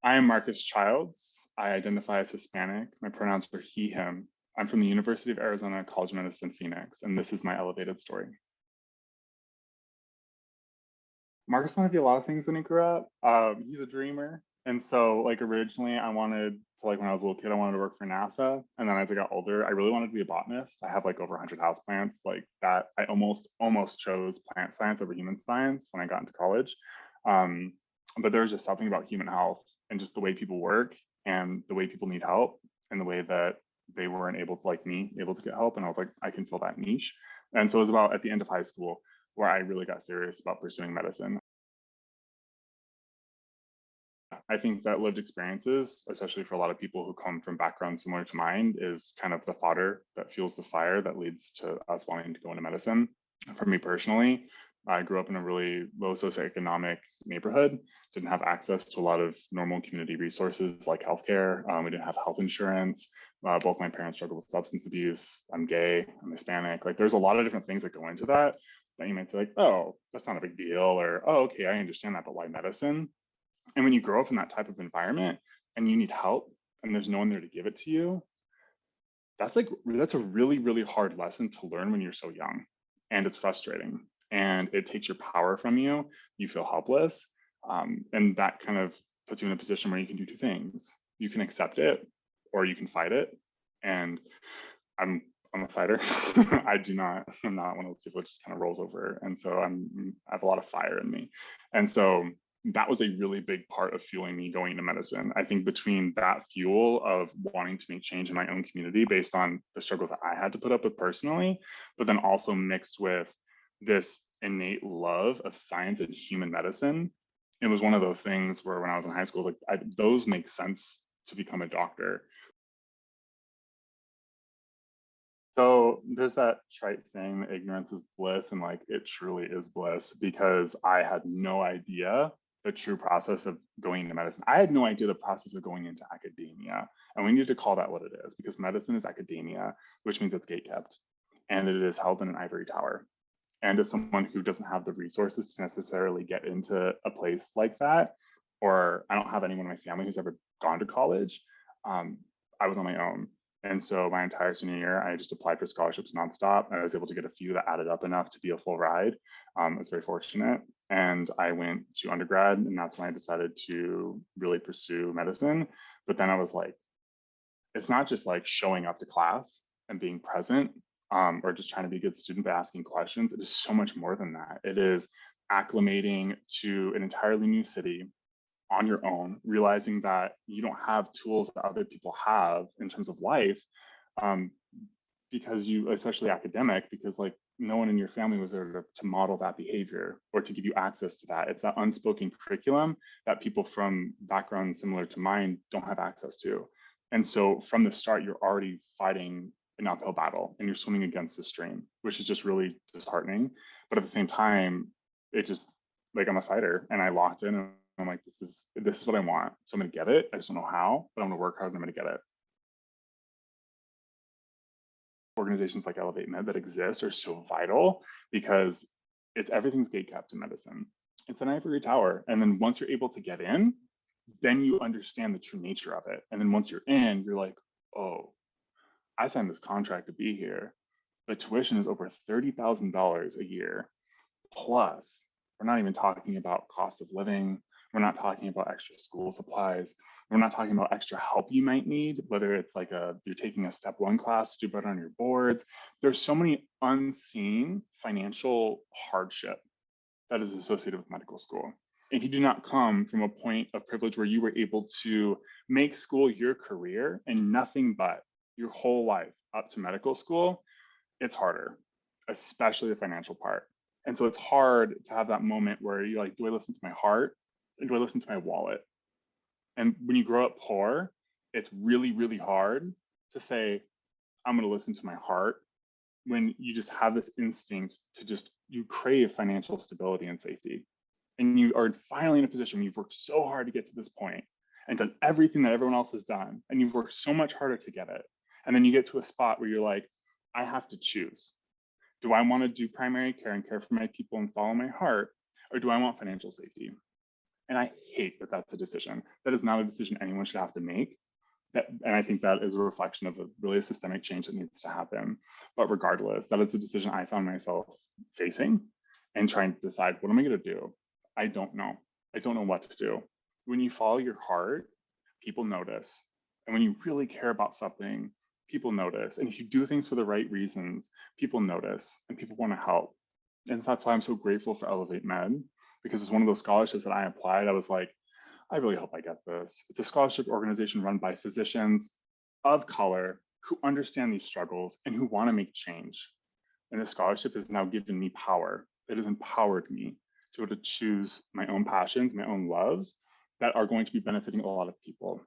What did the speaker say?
I am Marcus Childs. I identify as Hispanic. My pronouns are he, him. I'm from the University of Arizona College of Medicine, Phoenix, and this is my elevated story. Marcus wanted to be a lot of things when he grew up. He's a dreamer. And so like originally I wanted to, like when I was a little kid, I wanted to work for NASA. And then as I got older, I really wanted to be a botanist. I have like over 100 houseplants like that. I almost chose plant science over human science when I got into college. But there was just something about human health and just the way people work and the way people need help and the way that they weren't able to, like me, able to get help. And I was like, I can fill that niche. And so it was about at the end of high school where I really got serious about pursuing medicine. I think that lived experiences, especially for a lot of people who come from backgrounds similar to mine, is kind of the fodder that fuels the fire that leads to us wanting to go into medicine. For me personally, I grew up in a really low socioeconomic neighborhood, didn't have access to a lot of normal community resources like healthcare. We didn't have health insurance. Both my parents struggled with substance abuse. I'm gay, I'm Hispanic. Like there's a lot of different things that go into that you might say like, oh, that's not a big deal, or, oh, okay, I understand that, but why medicine? And when you grow up in that type of environment and you need help and there's no one there to give it to you, that's a really, really hard lesson to learn when you're so young. And it's frustrating and it takes your power from you. You feel helpless. And that kind of puts you in a position where you can do two things. You can accept it or you can fight it. And I'm a fighter. I'm not one of those people that just kind of rolls over. And so I have a lot of fire in me. And so that was a really big part of fueling me going into medicine. I think between that fuel of wanting to make change in my own community based on the struggles that I had to put up with personally, but then also mixed with this innate love of science and human medicine, it was one of those things where when I was in high school, like those make sense to become a doctor. So there's that trite saying that ignorance is bliss, and like it truly is bliss because I had no idea the true process of going into medicine. I had no idea the process of going into academia. And we need to call that what it is because medicine is academia, which means it's gatekept and it is held in an ivory tower. And as someone who doesn't have the resources to necessarily get into a place like that, or I don't have anyone in my family who's ever gone to college, I was on my own. And so my entire senior year, I just applied for scholarships nonstop. I was able to get a few that added up enough to be a full ride. I was very fortunate. And I went to undergrad, and that's when I decided to really pursue medicine. But then I was like, it's not just like showing up to class and being present or just trying to be a good student by asking questions. It is so much more than that. It is acclimating to an entirely new city on your own, realizing that you don't have tools that other people have in terms of life, because you, especially academic, because like no one in your family was there to model that behavior or to give you access to that. It's that unspoken curriculum that people from backgrounds similar to mine don't have access to. And so from the start, you're already fighting an uphill battle and you're swimming against the stream, which is just really disheartening. But at the same time, it just like I'm a fighter and I locked in and I'm like, this is what I want. So I'm gonna get it. I just don't know how, but I'm gonna work hard and I'm gonna get it. Organizations like ElevateMeD that exist are so vital because everything's gatekept in medicine. It's an ivory tower. And then once you're able to get in, then you understand the true nature of it. And then once you're in, you're like, oh, I signed this contract to be here. The tuition is over $30,000 a year. Plus, we're not even talking about cost of living. We're not talking about extra school supplies. We're not talking about extra help you might need, whether it's like you're taking a step one class to do better on your boards. There's so many unseen financial hardship that is associated with medical school. If you do not come from a point of privilege where you were able to make school your career and nothing but your whole life up to medical school, it's harder, especially the financial part. And so it's hard to have that moment where you're like, do I listen to my heart or do I listen to my wallet? And when you grow up poor, it's really, really hard to say, I'm going to listen to my heart when you just have this instinct to you crave financial stability and safety. And you are finally in a position where you've worked so hard to get to this point and done everything that everyone else has done. And you've worked so much harder to get it. And then you get to a spot where you're like, I have to choose. Do I want to do primary care and care for my people and follow my heart? Or do I want financial safety? And I hate that that's a decision. That is not a decision anyone should have to make. And I think that is a reflection of a really systemic change that needs to happen. But regardless, that is a decision I found myself facing and trying to decide, what am I going to do? I don't know. I don't know what to do. When you follow your heart, people notice. And when you really care about something, people notice. And if you do things for the right reasons, people notice and people want to help. And that's why I'm so grateful for ElevateMeD, because it's one of those scholarships that I applied. I was like, I really hope I get this. It's a scholarship organization run by physicians of color who understand these struggles and who want to make change. And the scholarship has now given me power. It has empowered me to be able to choose my own passions, my own loves that are going to be benefiting a lot of people.